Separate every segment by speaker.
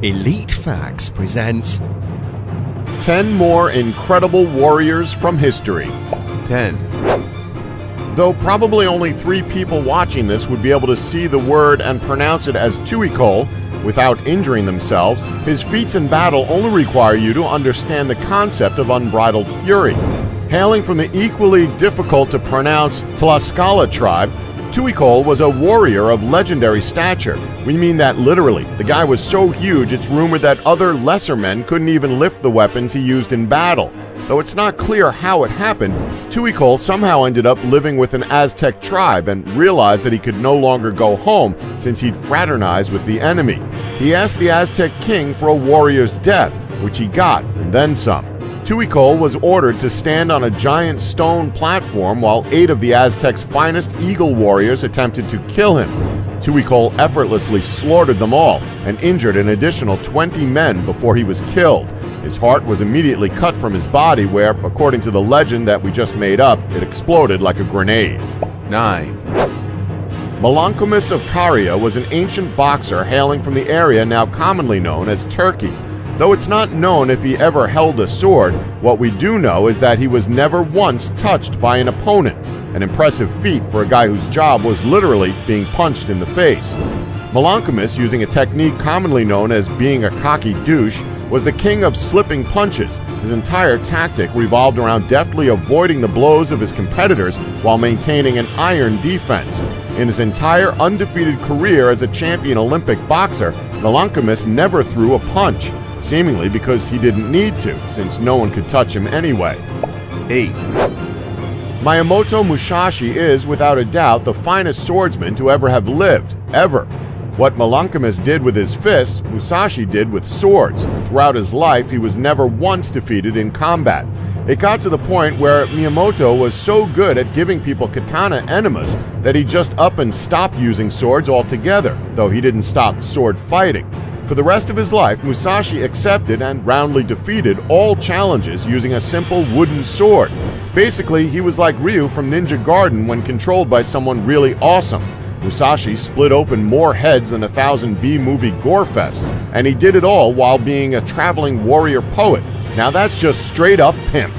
Speaker 1: Elite Facts presents
Speaker 2: 10 more incredible warriors from history.
Speaker 1: 10.
Speaker 2: Though probably only 3 people watching this would be able to see the word and pronounce it as Tuicol without injuring themselves, his feats in battle only require you to understand the concept of unbridled fury. Hailing from the equally difficult to pronounce Tlaxcala tribe, Tuicol was a warrior of legendary stature. We mean that literally. The guy was so huge it's rumored that other lesser men couldn't even lift the weapons he used in battle. Though it's not clear how it happened, Tuicol somehow ended up living with an Aztec tribe and realized that he could no longer go home since he'd fraternized with the enemy. He asked the Aztec king for a warrior's death, which he got, and then some. Tuicol was ordered to stand on a giant stone platform while 8 of the Aztecs' finest eagle warriors attempted to kill him. Tuicol effortlessly slaughtered them all and injured an additional 20 men before he was killed. His heart was immediately cut from his body where, according to the legend that we just made up, it exploded like a grenade.
Speaker 1: 9.
Speaker 2: Melanchomus of Caria was an ancient boxer hailing from the area now commonly known as Turkey. Though it's not known if he ever held a sword, what we do know is that he was never once touched by an opponent, an impressive feat for a guy whose job was literally being punched in the face. Melanchomus, using a technique commonly known as being a cocky douche, was the king of slipping punches. His entire tactic revolved around deftly avoiding the blows of his competitors while maintaining an iron defense. In his entire undefeated career as a champion Olympic boxer, Melanchomus never threw a punch, seemingly because he didn't need to, since no one could touch him anyway.
Speaker 1: 8.
Speaker 2: Mayamoto Mushashi is, without a doubt, the finest swordsman to ever have lived, ever. What Melanchomus did with his fists, Musashi did with swords. Throughout his life, he was never once defeated in combat. It got to the point where Mayamoto was so good at giving people katana enemas that he just up and stopped using swords altogether, though he didn't stop sword fighting. For the rest of his life, Musashi accepted and roundly defeated all challenges using a simple wooden sword. Basically, he was like Ryu from Ninja Gaiden when controlled by someone really awesome. Musashi split open more heads than 1,000 B-movie gore-fests, and he did it all while being a traveling warrior poet. Now that's just straight-up pimp.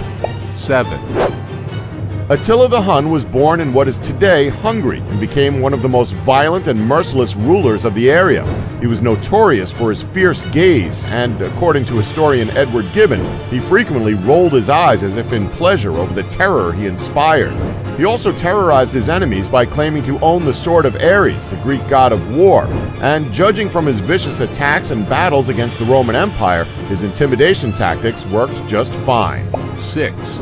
Speaker 1: 7.
Speaker 2: Attila the Hun was born in what is today Hungary and became one of the most violent and merciless rulers of the area. He was notorious for his fierce gaze, and according to historian Edward Gibbon, he frequently rolled his eyes as if in pleasure over the terror he inspired. He also terrorized his enemies by claiming to own the sword of Ares, the Greek god of war, and judging from his vicious attacks and battles against the Roman Empire, his intimidation tactics worked just fine.
Speaker 1: 6.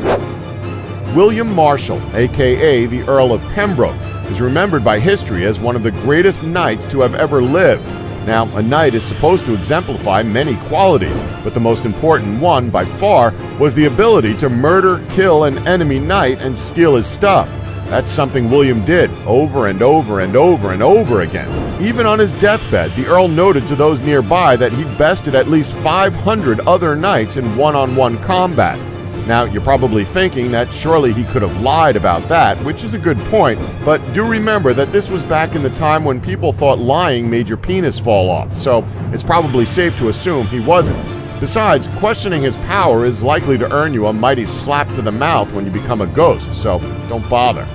Speaker 2: William Marshall, aka the Earl of Pembroke, is remembered by history as one of the greatest knights to have ever lived. Now, a knight is supposed to exemplify many qualities, but the most important one, by far, was the ability to murder, kill an enemy knight and steal his stuff. That's something William did over and over and over and over again. Even on his deathbed, the Earl noted to those nearby that he'd bested at least 500 other knights in one-on-one combat. Now, you're probably thinking that surely he could have lied about that, which is a good point, but do remember that this was back in the time when people thought lying made your penis fall off, so it's probably safe to assume he wasn't. Besides, questioning his power is likely to earn you a mighty slap to the mouth when you become a ghost, so don't bother.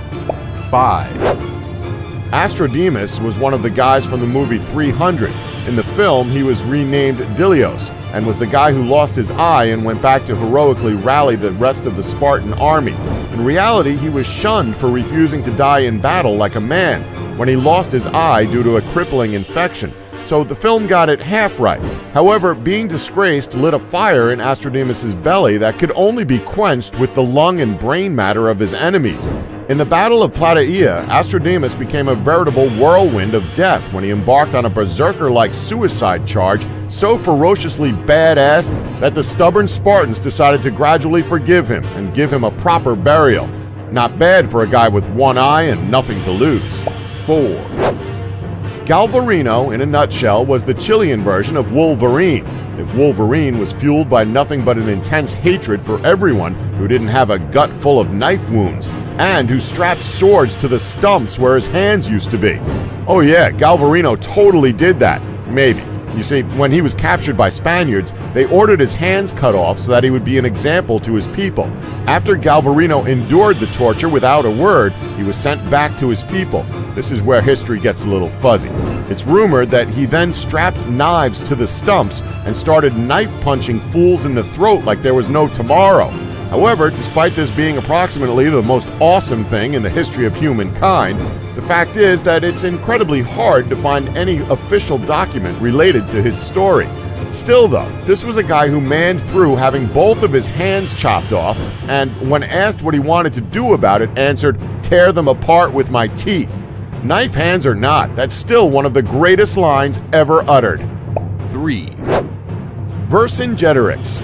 Speaker 1: 5.
Speaker 2: Astrodemus was one of the guys from the movie 300. In the film, he was renamed Dilios, and was the guy who lost his eye and went back to heroically rally the rest of the Spartan army. In reality, he was shunned for refusing to die in battle like a man when he lost his eye due to a crippling infection. So the film got it half right. However, being disgraced lit a fire in Astrodemus' belly that could only be quenched with the lung and brain matter of his enemies. In the Battle of Plataea, Astrodemus became a veritable whirlwind of death when he embarked on a berserker-like suicide charge so ferociously badass that the stubborn Spartans decided to gradually forgive him and give him a proper burial. Not bad for a guy with one eye and nothing to lose. 4. Galvarino, in a nutshell, was the Chilean version of Wolverine. If Wolverine was fueled by nothing but an intense hatred for everyone who didn't have a gut full of knife wounds, and who strapped swords to the stumps where his hands used to be. Oh yeah, Galvarino totally did that. Maybe. You see, when he was captured by Spaniards, they ordered his hands cut off so that he would be an example to his people. After Galvarino endured the torture without a word, he was sent back to his people. This is where history gets a little fuzzy. It's rumored that he then strapped knives to the stumps and started knife-punching fools in the throat like there was no tomorrow. However, despite this being approximately the most awesome thing in the history of humankind, the fact is that it's incredibly hard to find any official document related to his story. Still though, this was a guy who manned through having both of his hands chopped off, and when asked what he wanted to do about it, answered, "Tear them apart with my teeth." Knife hands or not, that's still one of the greatest lines ever uttered.
Speaker 1: 3,
Speaker 2: Vercingetorix.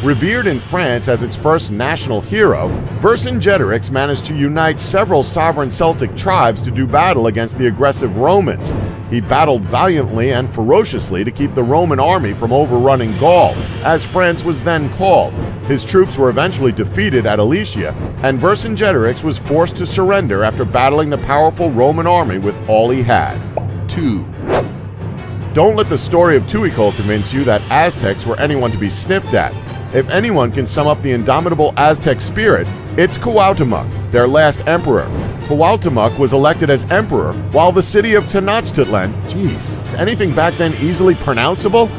Speaker 2: Revered in France as its first national hero, Vercingetorix managed to unite several sovereign Celtic tribes to do battle against the aggressive Romans. He battled valiantly and ferociously to keep the Roman army from overrunning Gaul, as France was then called. His troops were eventually defeated at Alesia, and Vercingetorix was forced to surrender after battling the powerful Roman army with all he had.
Speaker 1: 2,
Speaker 2: Don't let the story of Tuicol convince you that Aztecs were anyone to be sniffed at. If anyone can sum up the indomitable Aztec spirit, it's Cuauotomo, their last emperor. Cuauotomo was elected as emperor, while the city of Tenochtitlan, geez, is anything back then easily pronounceable?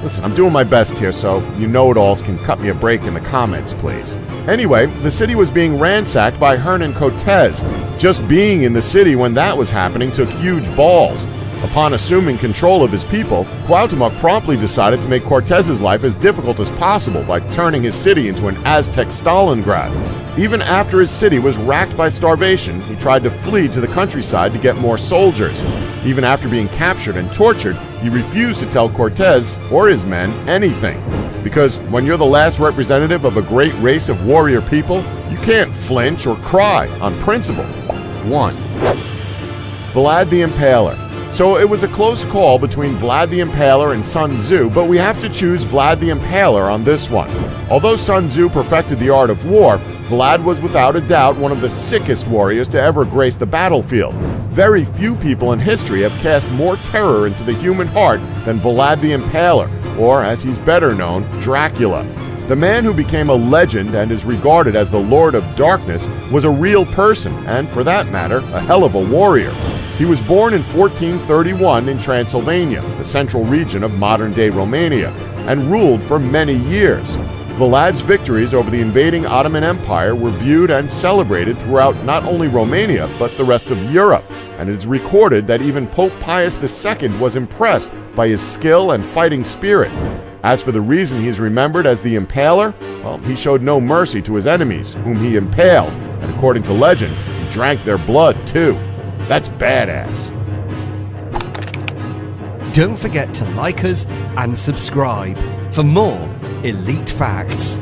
Speaker 2: Listen, I'm doing my best here, so you know-it-alls can cut me a break in the comments, please. Anyway, the city was being ransacked by Hernan Cortez. Just being in the city when that was happening took huge balls. Upon assuming control of his people, Cuauotomo promptly decided to make Cortez's life as difficult as possible by turning his city into an Aztec Stalingrad. Even after his city was racked by starvation, he tried to flee to the countryside to get more soldiers. Even after being captured and tortured, he refused to tell Cortez or his men anything. Because when you're the last representative of a great race of warrior people, you can't flinch or cry on principle.
Speaker 1: 1,
Speaker 2: Vlad the Impaler. So it was a close call between Vlad the Impaler and Sun Tzu, but we have to choose Vlad the Impaler on this one. Although Sun Tzu perfected the art of war, Vlad was without a doubt one of the sickest warriors to ever grace the battlefield. Very few people in history have cast more terror into the human heart than Vlad the Impaler, or as he's better known, Dracula. The man who became a legend and is regarded as the Lord of Darkness was a real person, and for that matter, a hell of a warrior. He was born in 1431 in Transylvania, the central region of modern-day Romania, and ruled for many years. Vlad's victories over the invading Ottoman Empire were viewed and celebrated throughout not only Romania, but the rest of Europe, and it is recorded that even Pope Pius II was impressed by his skill and fighting spirit. As for the reason he is remembered as the Impaler, well, he showed no mercy to his enemies, whom he impaled, and according to legend, he drank their blood too. That's badass.
Speaker 3: Don't forget to like us and subscribe for more elite facts.